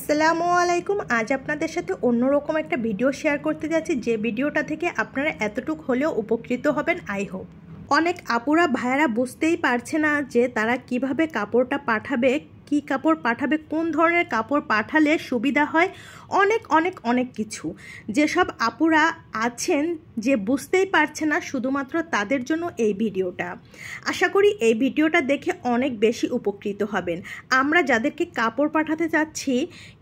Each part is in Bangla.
আসসালামু আলাইকুম। আজ আপনাদের সাথে অন্যরকম একটা ভিডিও শেয়ার করতে যাচ্ছি, যে ভিডিওটা থেকে আপনারা এতটুকু হলেও উপকৃত হবেন আই হোপ। অনেক আপুরা ভাইয়ারা বুঝতেই পারছে না যে তারা কিভাবে কাপড়টা পাঠাবে, কি কাপড় পাঠাবে, কোন ধরনের কাপড় পাঠালে সুবিধা হয়, অনেক অনেক অনেক কিছু। যেসব আপুরা আছেন যে বুঝতেই পারছে না, শুধুমাত্র তাদের জন্য এই ভিডিওটা। আশা করি এই ভিডিওটা দেখে অনেক বেশি উপকৃত হবেন। আমরা যাদেরকে কাপড় পাঠাতে চাচ্ছি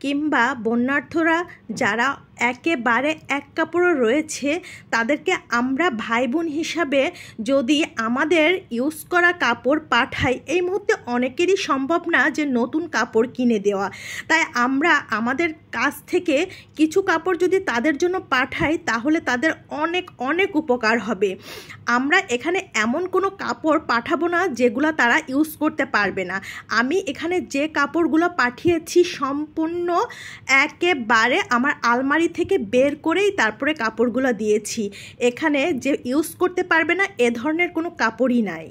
কিংবা বন্যার্থরা যারা একেবারে এক কাপড়ও রয়েছে, তাদেরকে আমরা ভাই বোন হিসাবে যদি আমাদের ইউজ করা কাপড় পাঠাই, এই মুহূর্তে অনেকেরই সম্ভব না যে নতুন কাপড় কিনে দেওয়া। তাই আমরা আমাদের কাছ থেকে কিছু কাপড় যদি তাদের জন্য পাঠাই, তাহলে তাদের অনেক অনেক উপকার হবে। আমরা এখানে এমন কোনো কাপড় পাঠাবো না যেগুলো তারা ইউজ করতে পারবে না। আমি এখানে যে কাপড়গুলো পাঠিয়েছি সম্পূর্ণ একেবারে আমার আলমারি থেকে বের করেই তারপরে কাপড়গুলো দিয়েছি। এখানে যে ইউজ করতে পারবে না এ ধরনের কোনো কাপড়ই নাই।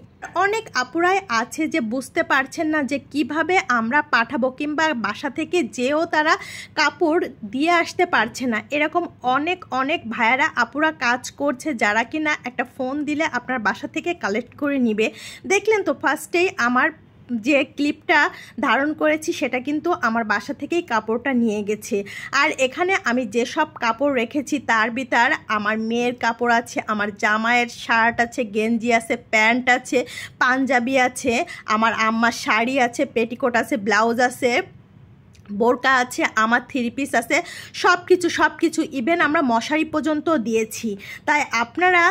অনেক আপুরাই আছে যে বুঝতে পারছেন না যে কিভাবে আমরা পাঠাবো, কিংবা বাসা থেকে যেও তারা কাপড় দিয়ে আসতে পারছে না। এরকম অনেক অনেক ভাইয়ারা আপুরা কাজ করছে, যারা কিনা একটা ফোন দিলে আপনার বাসা থেকে কালেক্ট করে নিবে। দেখলেন তো ফার্স্টেই আমার যে ক্লিপটা ধারণ করেছি সেটা কিন্তু আমার বাসা থেকেই কাপড়টা নিয়ে গেছে। আর এখানে আমি যেসব কাপড় রেখেছি তার ভিতর আমার মেয়ের কাপড় আছে, আমার জামাইয়ের শার্ট আছে, গেঞ্জি আছে, প্যান্ট আছে, পাঞ্জাবি আছে, আমার আম্মার শাড়ি আছে, পেটিকোট আছে, ব্লাউজ আছে, বোরকা আছে, আমার থ্রি পিস আছে, সব কিছু ইভেন আমরা মশারি পর্যন্ত দিয়েছি। তাই আপনারা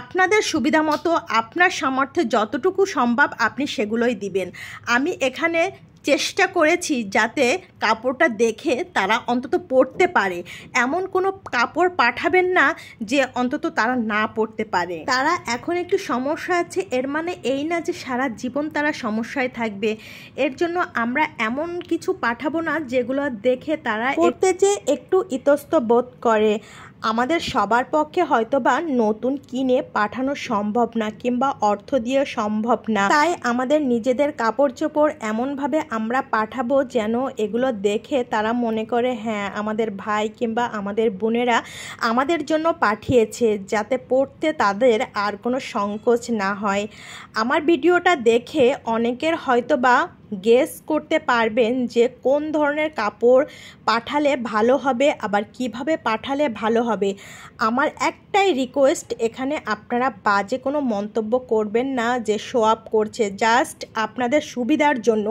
আপনাদের সুবিধা মতো আপনার সামর্থ্যে যতটুকু সম্ভব আপনি সেগুলোই দিবেন। আমি এখানে চেষ্টা করেছি যাতে কাপড়টা দেখে তারা অন্তত পরতে পারে। এমন কোনো কাপড় পাঠাবেন না যে অন্তত তারা না পরতে পারে। তারা এখন একটু সমস্যা আছে, এর মানে এই না যে সারা জীবন তারা সমস্যায় থাকবে। এর জন্য আমরা এমন কিছু পাঠাবো না যেগুলো দেখে তারা পরতে যে একটু ইতস্ত বোধ করে। আমাদের সবার পক্ষে হয়তোবা নতুন কিনে পাঠানো সম্ভব না, কিংবা অর্থ দিয়ে সম্ভব না। তাই আমাদের নিজেদের কাপড় চোপড় এমনভাবে আমরা পাঠাবো যেন এগুলো দেখে তারা মনে করে হ্যাঁ আমাদের ভাই কিংবা আমাদের বোনেরা আমাদের জন্য পাঠিয়েছে, যাতে পড়তে তাদের আর কোনো সংকোচ না হয়। আমার ভিডিওটা দেখে অনেকের হয়তোবা গেস করতে পারবেন যে কোন ধরনের কাপড় পাঠালে ভালো হবে, আবার কিভাবে পাঠালে ভালো হবে। আমার একটাই রিকোয়েস্ট, এখানে আপনারা বাজে কোনো মন্তব্য করবেন না যে শো আপ করছে। জাস্ট আপনাদের সুবিধার জন্য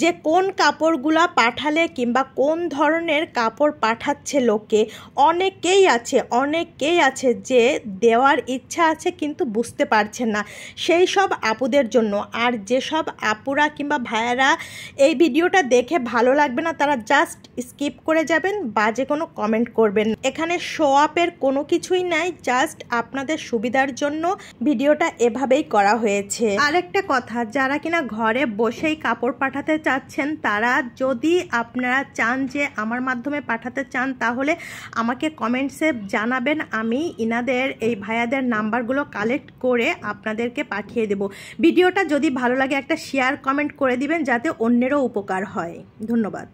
যে কোন কাপড়গুলো পাঠালে কিংবা কোন ধরনের কাপড় পাঠাচ্ছে লোকে, অনেকেই আছে যে দেওয়ার ইচ্ছা আছে কিন্তু বুঝতে পারছেন না, সেই সব আপুদের জন্য। আর যেসব আপুরা কিংবা ভাইয়ারা এই ভিডিওটা দেখে ভালো লাগবে না, তারা জাস্ট স্কিপ করে যাবেন, বাজে কোনো কমেন্ট করবেন। এখানে শো আপের কোনো কিছুই নাই, জাস্ট আপনাদের সুবিধার জন্য ভিডিওটা এভাবেই করা হয়েছে। আরেকটা কথা, যারা কিনা ঘরে বসেই কাপড় পাঠাতে চাচ্ছেন, তারা যদি আপনারা চান যে আমার মাধ্যমে পাঠাতে চান, তাহলে আমাকে কমেন্টসে জানাবেন। আমি ইনাদের এই ভাইয়াদের নাম্বারগুলো কালেক্ট করে আপনাদেরকে পাঠিয়ে দেব। ভিডিওটা যদি ভালো লাগে একটা শেয়ার কমেন্ট করে দিবেন যাতে অন্যেরও উপকার হয়। ধন্যবাদ।